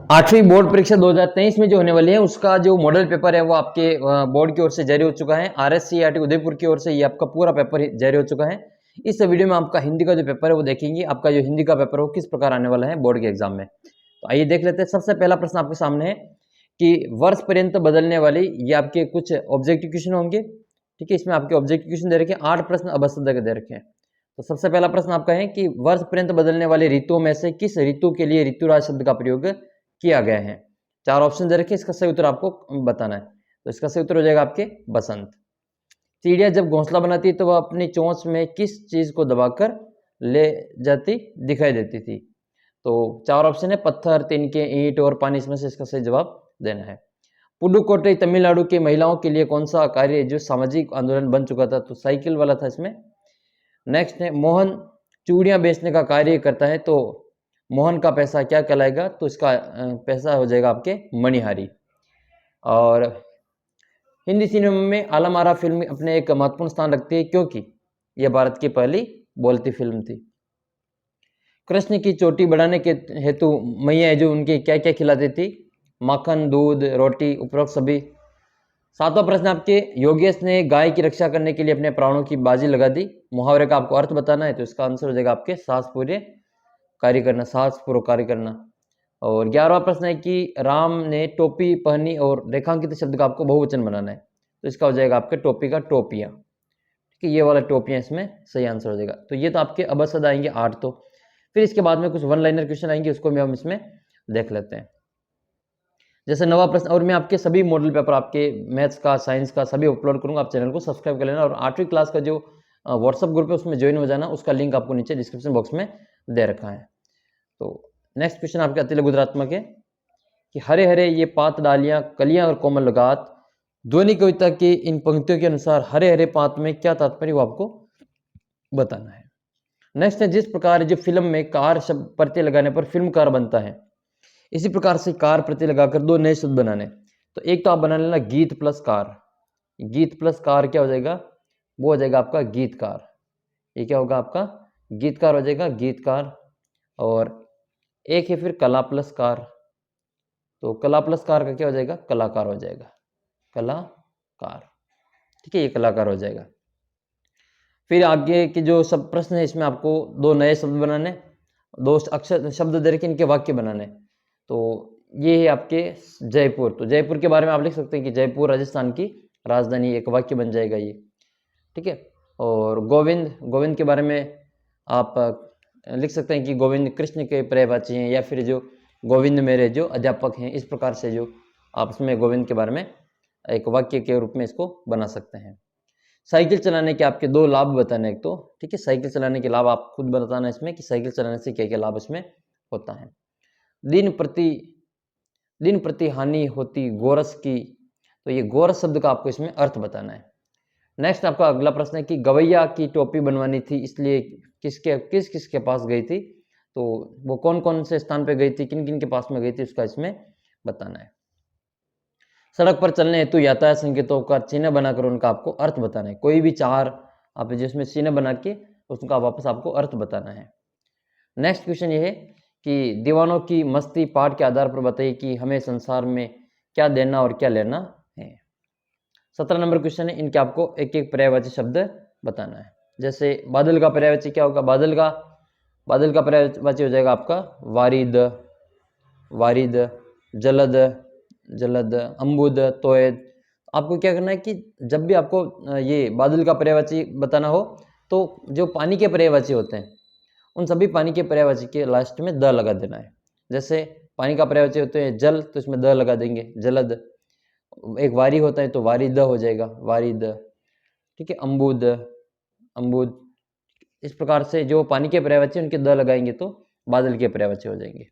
8वीं बोर्ड परीक्षा 2023 में जो होने वाली है उसका जो मॉडल पेपर है वो आपके बोर्ड की ओर से जारी हो चुका है। RSCERT उदयपुर की ओर से ये आपका पूरा पेपर जारी हो चुका है। इस वीडियो में आपका हिंदी का जो पेपर है वो देखेंगे, आपका जो हिंदी का पेपर है वो किस प्रकार आने वाला है बोर्ड के एग्जाम में। तो आइए देख लेते हैं। सबसे पहला प्रश्न आपके सामने है कि वर्ष पर्यंत बदलने वाली ये आपके कुछ ऑब्जेक्टिव क्वेश्चन होंगे। ठीक है, इसमें आपके ऑब्जेक्टिव क्वेश्चन दे रखे हैं, 8 प्रश्न अभ्यस्त दे रखे हैं। तो सबसे पहला प्रश्न आपका है कि वर्ष पर्यंत बदलने वाले ऋतुओं में से किस ऋतु के लिए ऋतुराज शब्द का प्रयोग किया गया है। 4 ऑप्शन दे रखे, इसका सही उत्तर आपको बताना है। तो इसका सही उत्तर हो जाएगा आपके बसंत। चिड़िया जब घोंसला बनाती है तो वह अपनी चोंच में किस चीज को दबाकर ले जाती दिखाई देती थी। तो 4 ऑप्शन है, पत्थर, तिनके, ईंट और पानी। इसमें से इसका सही जवाब देना है। पुडुकोट्टई तमिलनाडु के महिलाओं के लिए कौन सा कार्य जो सामाजिक आंदोलन बन चुका था। तो साइकिल वाला था इसमें। नेक्स्ट है, मोहन चूड़ियां बेचने का कार्य करता है तो मोहन का पैसा क्या कहलाएगा। तो इसका पैसा हो जाएगा आपके मणिहारी। और हिंदी सिनेमा में आलम आरा फिल्म अपने एक महत्वपूर्ण स्थान रखती है क्योंकि यह भारत की पहली बोलती फिल्म थी। कृष्ण की चोटी बढ़ाने के हेतु मैया जो उनके क्या क्या खिलाती थी, माखन, दूध, रोटी, उपरोक्त सभी। 7वां प्रश्न आपके, योगेश ने गाय की रक्षा करने के लिए अपने प्राणों की बाजी लगा दी। मुहावरे का आपको अर्थ बताना है। तो इसका आंसर हो जाएगा आपके साहस पूर्व कार्य करना, साहस पूर्वक कार्य करना। और 11वां प्रश्न है कि राम ने टोपी पहनी और रेखांकित शब्द का आपको बहुवचन बनाना है। तो इसका हो जाएगा आपके टोपी का टोपियां। ठीक है, ये वाला टोपियां इसमें सही आंसर हो जाएगा। तो ये तो आपके अबसद आएंगे 8। तो फिर इसके बाद में कुछ वन लाइनर क्वेश्चन आएंगे, उसको भी हम इसमें देख लेते हैं। जैसे 9वां प्रश्न, और मैं आपके सभी मॉडल पेपर आपके मैथ्स का, साइंस का सभी अपलोड करूंगा। आप चैनल को सब्सक्राइब कर लेना और 8वीं क्लास का जो व्हाट्सअप ग्रुप है उसमें ज्वाइन हो जाना। उसका लिंक आपको नीचे डिस्क्रिप्शन बॉक्स में दे रखा है। तो नेक्स्ट क्वेश्चन आपके अति लघुत्रात्मक है कि हरे हरे ये पात डालियां, कलियां और कोमल लगात। ध्वनि कविता की इन पंक्तियों के अनुसार हरे हरे पात में क्या तात्पर्य वो आपको बताना है। नेक्स्ट है, जिस प्रकार जो फिल्म में कार शब्द प्रत्यय लगाने पर फिल्म कार बनता है, इसी प्रकार से कार प्रत्यय लगाकर 2 नए शब्द बनाने। तो एक तो आप बना लेना गीत प्लस कार। गीत प्लस कार क्या हो जाएगा, वो हो जाएगा आपका गीतकार। ये क्या होगा आपका गीतकार हो जाएगा, गीतकार। और एक है फिर कला प्लस कार। तो कला प्लस कार का क्या हो जाएगा, कलाकार हो जाएगा, कलाकार। ठीक है, ये कलाकार हो जाएगा। फिर आगे के जो सब प्रश्न है इसमें आपको 2 नए शब्द बनाने, 2 अक्षर शब्द दे रखे, इनके वाक्य बनाने। तो ये है आपके जयपुर। तो जयपुर के बारे में आप लिख सकते हैं कि जयपुर राजस्थान की राजधानी, एक वाक्य बन जाएगा ये। ठीक है। और गोविंद, गोविंद के बारे में आप लिख सकते हैं कि गोविंद कृष्ण के पर्यायवाची हैं, या फिर जो गोविंद मेरे जो अध्यापक हैं। इस प्रकार से जो आप इसमें गोविंद के बारे में एक वाक्य के रूप में इसको बना सकते हैं। साइकिल चलाने के आपके 2 लाभ बताने एक तो। ठीक है, साइकिल चलाने के लाभ आप खुद बताना इसमें कि साइकिल चलाने से क्या क्या लाभ इसमें होता है। दिन प्रति हानि होती गोरस की। तो ये गोरस शब्द का आपको इसमें अर्थ बताना है। नेक्स्ट आपका अगला प्रश्न है कि गवैया की टोपी बनवानी थी, इसलिए किस किसके पास गई थी। तो वो कौन कौन से स्थान पे गई थी, किन किन के पास में गई थी, उसका इसमें बताना है। सड़क पर चलने हेतु यातायात संकेतों का चिन्ह बनाकर उनका आपको अर्थ बताना है। कोई भी 4 आप जिसमें चिन्ह बना के उसका वापस आपको अर्थ बताना है। नेक्स्ट क्वेश्चन ये है कि दीवानों की मस्ती पाठ के आधार पर बताइए कि हमें संसार में क्या देना और क्या लेना है। 17 नंबर क्वेश्चन है, इनके आपको एक एक पर्यायवाची शब्द बताना है। जैसे बादल का पर्यायवाची क्या होगा, बादल का पर्यायवाची हो जाएगा आपका वारिद, जलद, अम्बुद, तोयद। आपको क्या करना है कि जब भी आपको ये बादल का पर्यायवाची बताना हो तो जो पानी के पर्यायवाची होते हैं उन सभी पानी के पर्यायवाची के लास्ट में द लगा देना है। जैसे पानी का पर्यायवाची होते हैं जल, तो इसमें द लगा देंगे, जलद। एक वारी होता है तो वारिद हो जाएगा, वारिद। ठीक है, अम्बुद। इस प्रकार से जो पानी के पर्यायवाची उनके द लगाएंगे तो बादल के पर्यायवाची हो जाएंगे।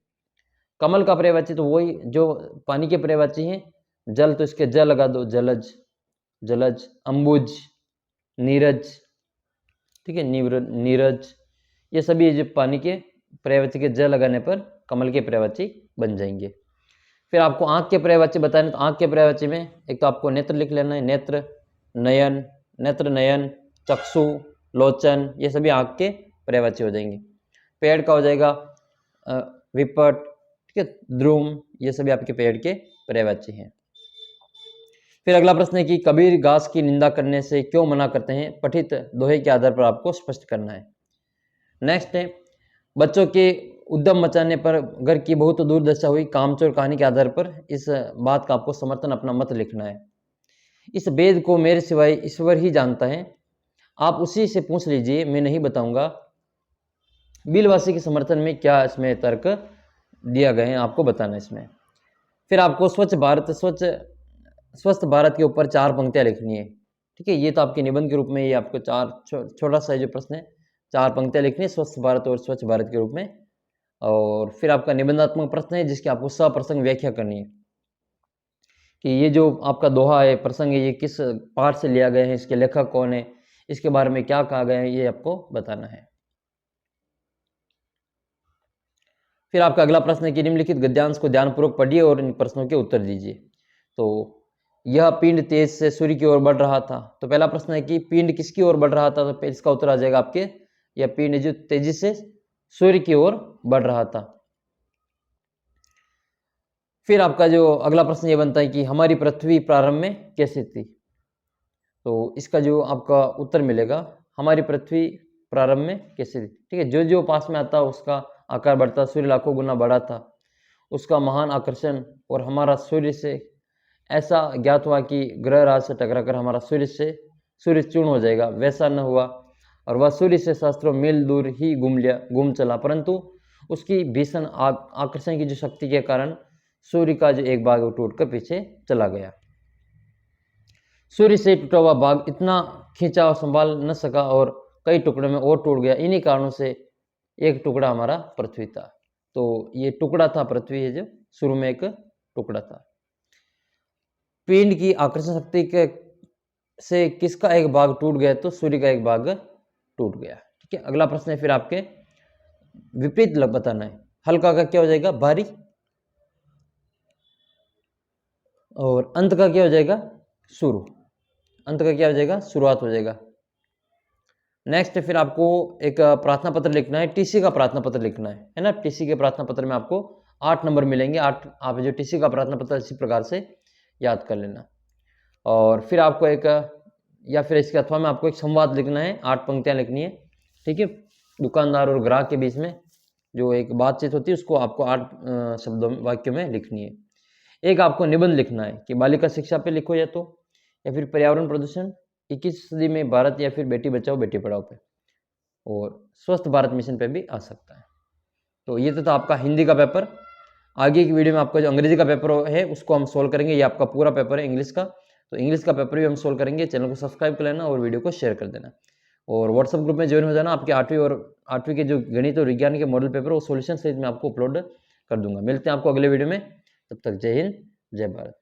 कमल का पर्यायवाची तो वही जो पानी के पर्यायवाची हैं, जल तो इसके ज लगा दो, जलज, अम्बुज, नीरज। ठीक है, नीरज। ये सभी जो पानी के पर्यायवाची के ज लगाने पर कमल के पर्यायवाची बन जाएंगे। फिर आपको आंख के पर्यायवाची बताने, तो आंख के पर्यायवाची में एक तो आपको नेत्र लिख लेना है, नेत्र, नयन, चक्षु, लोचन। ये सभी आंख के पर्यायवाची हो जाएंगे। पेड़ का हो जाएगा विपट, ठीक है। ध्रुव, ये सभी आपके पेड़ के पर्यायवाची हैं। फिर अगला प्रश्न है कि कबीर घास की निंदा करने से क्यों मना करते हैं, पठित दोहे के आधार पर आपको स्पष्ट करना है। नेक्स्ट है, बच्चों के उद्यम मचाने पर घर की बहुत दुर्दशा हुई, कामचोर कहानी के आधार पर इस बात का आपको समर्थन अपना मत लिखना है। इस वेद को मेरे सिवाय ईश्वर ही जानता है, आप उसी से पूछ लीजिए, मैं नहीं बताऊंगा। बिलवासी के समर्थन में क्या इसमें तर्क दिया गया है, आपको बताना है इसमें। फिर आपको स्वस्थ भारत के ऊपर 4 पंक्तियां लिखनी है। ठीक है, ये तो आपके निबंध के रूप में, ये आपको छोटा सा जो प्रश्न है, 4 पंक्तियां लिखनी है स्वस्थ भारत और स्वच्छ भारत के रूप में। और फिर आपका निबंधात्मक प्रश्न है जिसकी आपको सप्रसंग व्याख्या करनी है कि ये जो आपका दोहा है, प्रसंग है, ये किस पाठ से लिया गया है, इसके लेखक कौन है, इसके बारे में क्या कहा गया है, ये आपको बताना है। फिर आपका अगला प्रश्न है कि निम्नलिखित गद्यांश को ध्यानपूर्वक पढ़िए और इन प्रश्नों के उत्तर दीजिए। तो यह पिंड तेज से सूर्य की ओर बढ़ रहा था। तो पहला प्रश्न है कि पिंड किसकी ओर बढ़ रहा था, तो इसका उत्तर आ जाएगा आपके, यह पिंड जो तेजी से सूर्य की ओर बढ़ रहा था। फिर आपका जो अगला प्रश्न ये बनता है कि हमारी पृथ्वी प्रारंभ में कैसी थी। तो इसका जो आपका उत्तर मिलेगा, हमारी पृथ्वी प्रारंभ में कैसी थी। ठीक है, जो जो पास में आता उसका आकार बढ़ता, सूर्य लाखों गुना बड़ा था, उसका महान आकर्षण, और हमारा सूर्य से ऐसा ज्ञात हुआ कि ग्रह राज से टकराकर हमारा सूर्य चूर्ण हो जाएगा, वैसा न हुआ, और वह सूर्य से सहस्त्रों मील दूर ही घूम चला, परंतु उसकी भीषण आकर्षण की जो शक्ति के कारण सूर्य का जो एक भाग टूटकर पीछे चला गया। सूर्य से टूटा हुआ भाग इतना खींचा और संभाल न सका और कई टुकड़ों में और टूट गया। इन्हीं कारणों से एक टुकड़ा हमारा पृथ्वी था। तो ये टुकड़ा था पृथ्वी है, जो शुरू में एक टुकड़ा था। पिंड की आकर्षण शक्ति के से किसका एक भाग टूट गया, तो सूर्य का एक भाग टूट गया। ठीक है, अगला प्रश्न है फिर आपके विपरीत बताना है। हल्का का क्या हो जाएगा, भारी, और अंत का क्या हो जाएगा, शुरू। अंत का क्या हो जाएगा, शुरुआत हो जाएगा। नेक्स्ट फिर आपको एक प्रार्थना पत्र लिखना है, टीसी का प्रार्थना पत्र लिखना है ना। टीसी के प्रार्थना पत्र में आपको 8 नंबर मिलेंगे। 8 आप जो टीसी का प्रार्थना पत्र इसी प्रकार से याद कर लेना। और फिर आपको एक, या फिर इसके अथवा में आपको एक संवाद लिखना है, 8 पंक्तियां लिखनी है। ठीक है, दुकानदार और ग्राहक के बीच में जो एक बातचीत होती है उसको आपको 8 शब्दों में, वाक्यों में लिखनी है। एक आपको निबंध लिखना है कि बालिका शिक्षा पे लिखो, या फिर पर्यावरण प्रदूषण 21वीं सदी में भारत, या फिर बेटी बचाओ बेटी पढ़ाओ पे, और स्वस्थ भारत मिशन पे भी आ सकता है। तो ये तो था आपका हिंदी का पेपर। आगे की वीडियो में आपका जो अंग्रेजी का पेपर है उसको हम सोल्व करेंगे। ये आपका पूरा पेपर है इंग्लिश का, तो इंग्लिश का पेपर भी हम सोल्व करेंगे। चैनल को सब्सक्राइब कर लेना और वीडियो को शेयर कर देना, और व्हाट्सअप ग्रुप में ज्वाइन हो जाना। आपके 8वीं के जो गणित और विज्ञान के मॉडल पेपर वो सोल्यूशन सहित मैं आपको अपलोड कर दूंगा। मिलते हैं आपको अगले वीडियो में, तब तक जय हिंद जय भारत।